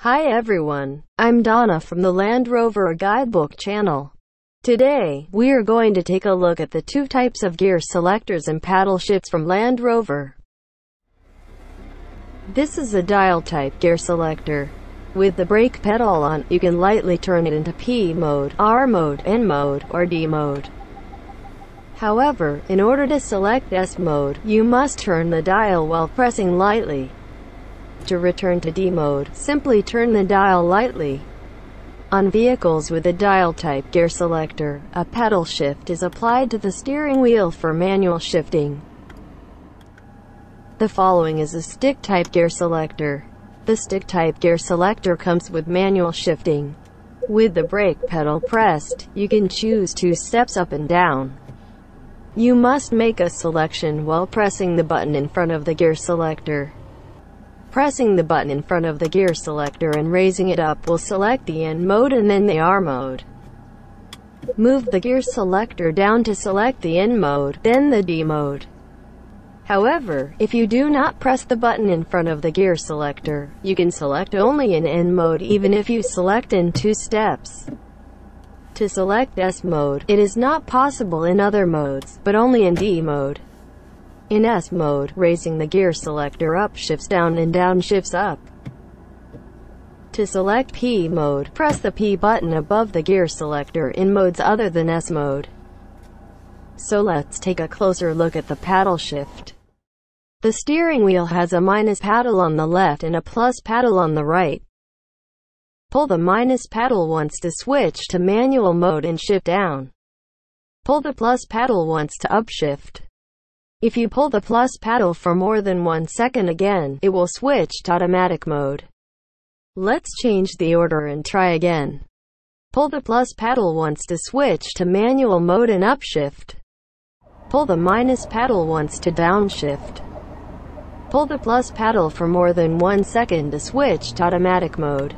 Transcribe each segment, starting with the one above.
Hi everyone, I'm Donna from the Land Rover Guidebook channel. Today, we are going to take a look at the two types of gear selectors and paddle shifts from Land Rover. This is a dial type gear selector. With the brake pedal on, you can lightly turn it into P mode, R mode, N mode, or D mode. However, in order to select S mode, you must turn the dial while pressing lightly. To return to D mode, simply turn the dial lightly. On vehicles with a dial type gear selector, a paddle shift is applied to the steering wheel for manual shifting. The following is a stick type gear selector. The stick type gear selector comes with manual shifting. With the brake pedal pressed, you can choose 2 steps up and down. You must make a selection while pressing the button in front of the gear selector. Pressing the button in front of the gear selector and raising it up will select the N mode and then the R mode. Move the gear selector down to select the N mode, then the D mode. However, if you do not press the button in front of the gear selector, you can select only in N mode even if you select in 2 steps. To select S mode, it is not possible in other modes, but only in D mode. In S mode, raising the gear selector up shifts down and down shifts up. To select P mode, press the P button above the gear selector in modes other than S mode. So let's take a closer look at the paddle shift. The steering wheel has a minus paddle on the left and a plus paddle on the right. Pull the minus paddle once to switch to manual mode and shift down. Pull the plus paddle once to upshift. If you pull the plus paddle for more than 1 second again, it will switch to automatic mode. Let's change the order and try again. Pull the plus paddle once to switch to manual mode and upshift. Pull the minus paddle once to downshift. Pull the plus paddle for more than 1 second to switch to automatic mode.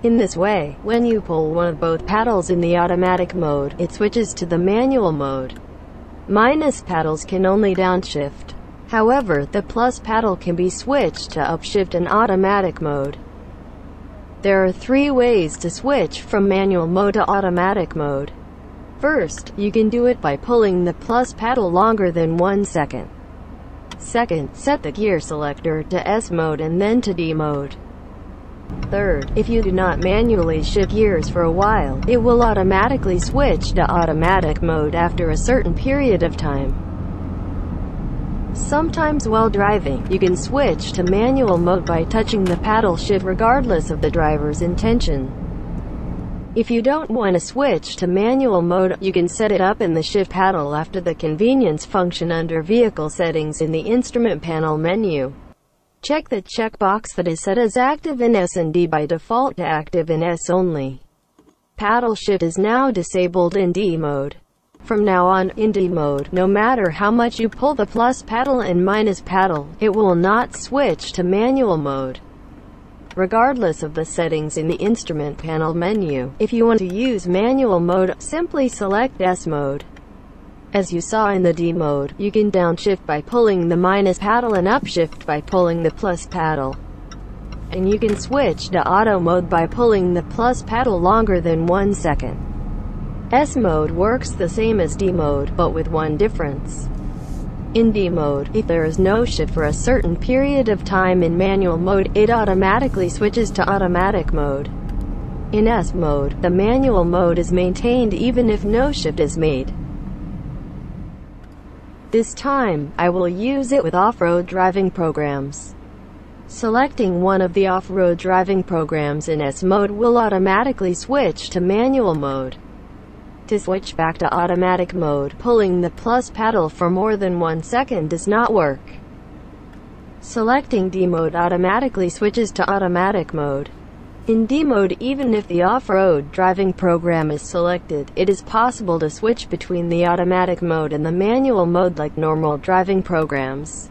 In this way, when you pull one of both paddles in the automatic mode, it switches to the manual mode. Minus paddles can only downshift. However, the plus paddle can be switched to upshift and automatic mode. There are 3 ways to switch from manual mode to automatic mode. First, you can do it by pulling the plus paddle longer than 1 second. Second, set the gear selector to S mode and then to D mode. Third, if you do not manually shift gears for a while, it will automatically switch to automatic mode after a certain period of time. Sometimes while driving, you can switch to manual mode by touching the paddle shift regardless of the driver's intention. If you don't want to switch to manual mode, you can set it up in the shift paddle after the convenience function under Vehicle Settings in the Instrument Panel menu. Check the checkbox that is set as active in S and D by default to active in S only. Paddle shift is now disabled in D mode. From now on, in D mode, no matter how much you pull the plus paddle and minus paddle, it will not switch to manual mode. Regardless of the settings in the Instrument Panel menu, if you want to use manual mode, simply select S mode. As you saw in the D mode, you can downshift by pulling the minus paddle and upshift by pulling the plus paddle. And you can switch to auto mode by pulling the plus paddle longer than 1 second. S mode works the same as D mode, but with one difference. In D mode, if there is no shift for a certain period of time in manual mode, it automatically switches to automatic mode. In S mode, the manual mode is maintained even if no shift is made. This time, I will use it with off-road driving programs. Selecting one of the off-road driving programs in S mode will automatically switch to manual mode. To switch back to automatic mode, pulling the plus paddle for more than 1 second does not work. Selecting D mode automatically switches to automatic mode. In D mode, even if the off-road driving program is selected, it is possible to switch between the automatic mode and the manual mode like normal driving programs.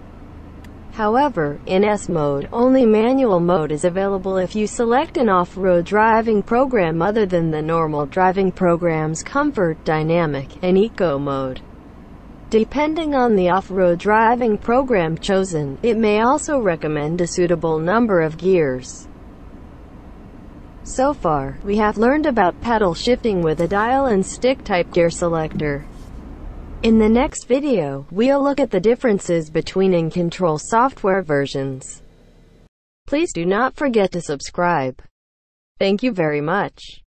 However, in S mode, only manual mode is available if you select an off-road driving program other than the normal driving programs Comfort, Dynamic, and Eco mode. Depending on the off-road driving program chosen, it may also recommend a suitable number of gears. So far, we have learned about pedal shifting with a dial and stick type gear selector. In the next video, we'll look at the differences between and control software versions. Please do not forget to subscribe. Thank you very much.